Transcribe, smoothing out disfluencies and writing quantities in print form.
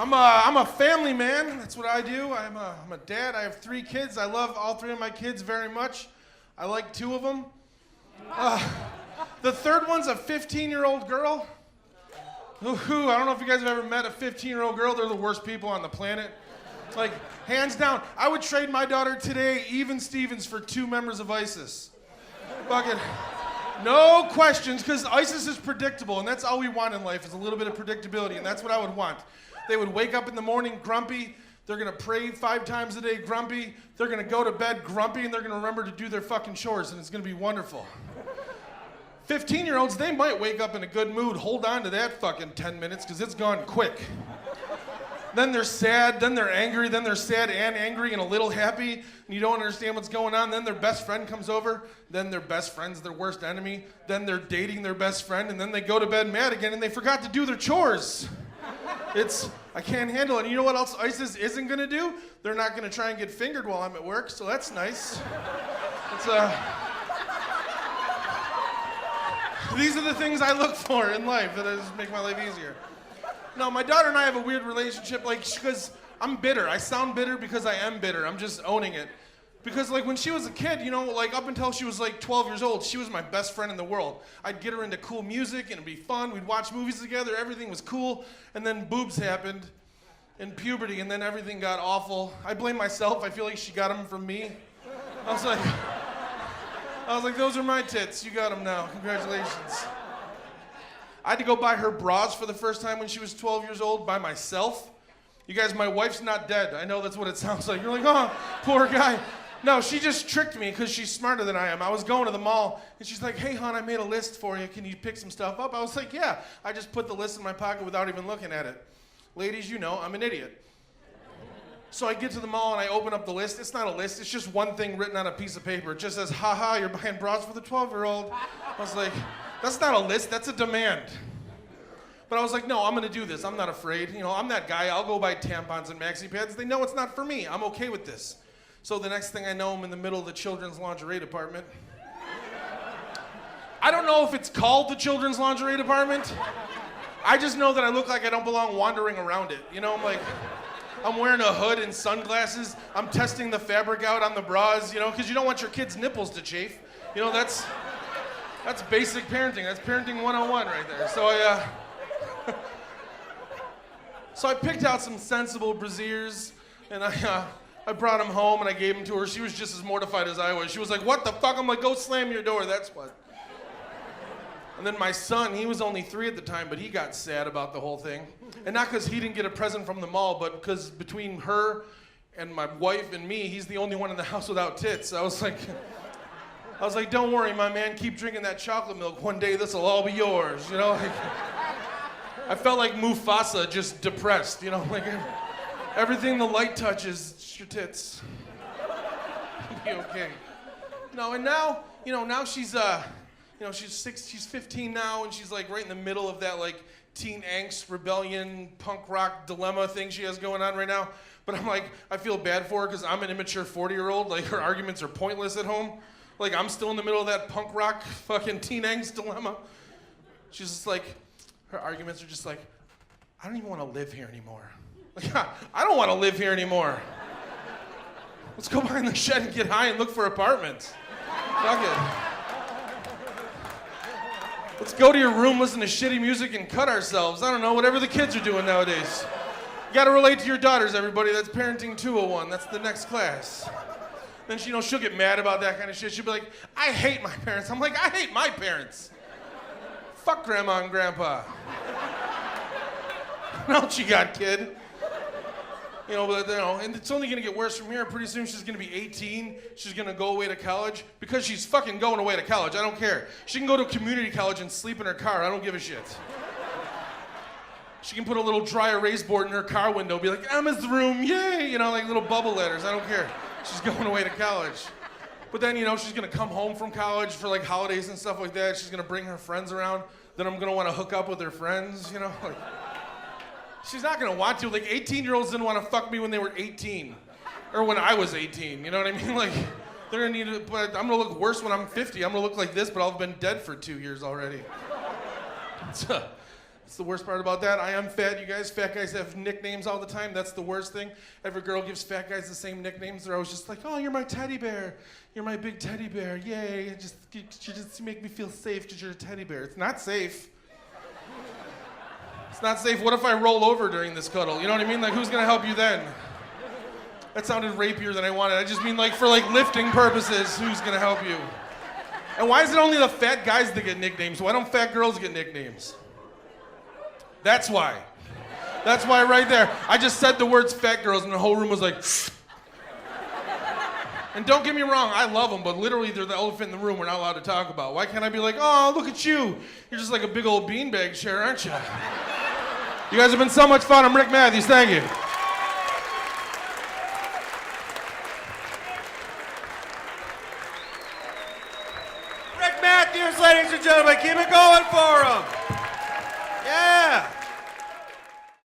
I'm a family man. That's what I do. I'm a dad. I have 3 kids. I love all 3 of my kids very much. I like 2 of them. The third one's a 15-year-old girl. I don't know if you guys have ever met a 15-year-old girl. They're the worst people on the planet. Like, hands down. I would trade my daughter today, even Stevens, for 2 members of ISIS. Fucking no questions, because ISIS is predictable, and that's all we want in life is a little bit of predictability, and that's what I would want. They would wake up in the morning grumpy. They're going to pray 5 times a day grumpy. They're going to go to bed grumpy, and they're going to remember to do their fucking chores, and it's going to be wonderful. 15-year-olds, they might wake up in a good mood. Hold on to that fucking 10 minutes, because it's gone quick. Then they're sad, then they're angry, then they're sad and angry and a little happy, and you don't understand what's going on. Then their best friend comes over, then their best friend's their worst enemy, then they're dating their best friend, and then they go to bed mad again, and they forgot to do their chores. I can't handle it. And you know what else ISIS isn't gonna do? They're not gonna try and get fingered while I'm at work, so that's nice. These are the things I look for in life that just make my life easier. No, my daughter and I have a weird relationship, like, because I'm bitter. I sound bitter because I am bitter. I'm just owning it. Because, like, when she was a kid, you know, like, up until she was, like, 12 years old, she was my best friend in the world. I'd get her into cool music, and it'd be fun. We'd watch movies together. Everything was cool. And then boobs happened, and puberty, and then everything got awful. I blame myself. I feel like she got them from me. I was like, those are my tits. You got them now. Congratulations. I had to go buy her bras for the first time when she was 12 years old by myself. You guys, my wife's not dead. I know that's what it sounds like. You're like, oh, poor guy. No, she just tricked me because she's smarter than I am. I was going to the mall, and she's like, hey, hon, I made a list for you. Can you pick some stuff up? I was like, yeah. I just put the list in my pocket without even looking at it. Ladies, you know, I'm an idiot. So I get to the mall, and I open up the list. It's not a list. It's just one thing written on a piece of paper. It just says, ha, you're buying bras for the 12-year-old. I was like, that's not a list, that's a demand. But I was like, no, I'm gonna do this. I'm not afraid. You know, I'm that guy. I'll go buy tampons and maxi pads. They know it's not for me. I'm okay with this. So the next thing I know, I'm in the middle of the children's lingerie department. I don't know if it's called the children's lingerie department. I just know that I look like I don't belong wandering around it. You know, I'm wearing a hood and sunglasses. I'm testing the fabric out on the bras, you know, because you don't want your kids' nipples to chafe. You know, that's basic parenting. That's parenting 101 right there. So I picked out some sensible brasiers, and I brought them home, and I gave them to her. She was just as mortified as I was. She was like, what the fuck? I'm like, go slam your door, that's what. And then my son, he was only 3 at the time, but he got sad about the whole thing. And not because he didn't get a present from the mall, but because between her and my wife and me, he's the only one in the house without tits. I was like, don't worry, my man, keep drinking that chocolate milk. One day this will all be yours, you know? Like, I felt like Mufasa, just depressed, you know? Like, everything the light touches, it's your tits. It'll be okay. No, and now, you know, now she's 15 now, and she's like right in the middle of that like teen angst, rebellion, punk rock dilemma thing she has going on right now. But I'm like, I feel bad for her because I'm an immature 40-year-old. Like, her arguments are pointless at home. Like, I'm still in the middle of that punk rock fucking teen angst dilemma. She's just like, her arguments are just like, I don't even want to live here anymore. Like, I don't want to live here anymore. Let's go behind the shed and get high and look for apartments. Fuck it. Let's go to your room, listen to shitty music, and cut ourselves. I don't know, whatever the kids are doing nowadays. You gotta relate to your daughters, everybody. That's Parenting 201. That's the next class. Then she'll get mad about that kind of shit. She'll be like, I hate my parents. I'm like, I hate my parents. Fuck grandma and grandpa. What else you got, kid? You know, but, you know, and it's only gonna get worse from here. Pretty soon she's gonna be 18. She's gonna go away to college because she's fucking going away to college. I don't care. She can go to community college and sleep in her car. I don't give a shit. She can put a little dry erase board in her car window, be like, Emma's room, yay! You know, like little bubble letters. I don't care. She's going away to college. But then, you know, she's gonna come home from college for like holidays and stuff like that. She's gonna bring her friends around. Then I'm gonna wanna hook up with her friends, you know? Like, she's not gonna want to. Like, 18-year-olds didn't wanna fuck me when they were 18. Or when I was 18, you know what I mean? Like, they're gonna need to, but I'm gonna look worse when I'm 50. I'm gonna look like this, but I've been dead for 2 years already. It's That's the worst part about that. I am fat, you guys. Fat guys have nicknames all the time. That's the worst thing. Every girl gives fat guys the same nicknames. They're always just like, oh, you're my teddy bear. You're my big teddy bear. Yay. You just make me feel safe because you're a teddy bear. It's not safe. It's not safe. What if I roll over during this cuddle? You know what I mean? Like, who's going to help you then? That sounded rapier than I wanted. I just mean like for like lifting purposes, who's going to help you? And why is it only the fat guys that get nicknames? Why don't fat girls get nicknames? That's why. That's why right there. I just said the words fat girls and the whole room was like, and don't get me wrong, I love them, but literally they're the elephant in the room we're not allowed to talk about. Why can't I be like, oh, look at you. You're just like a big old beanbag chair, aren't you? You guys have been so much fun. I'm Rick Matthews. Thank you. Rick Matthews, ladies and gentlemen, keep it going for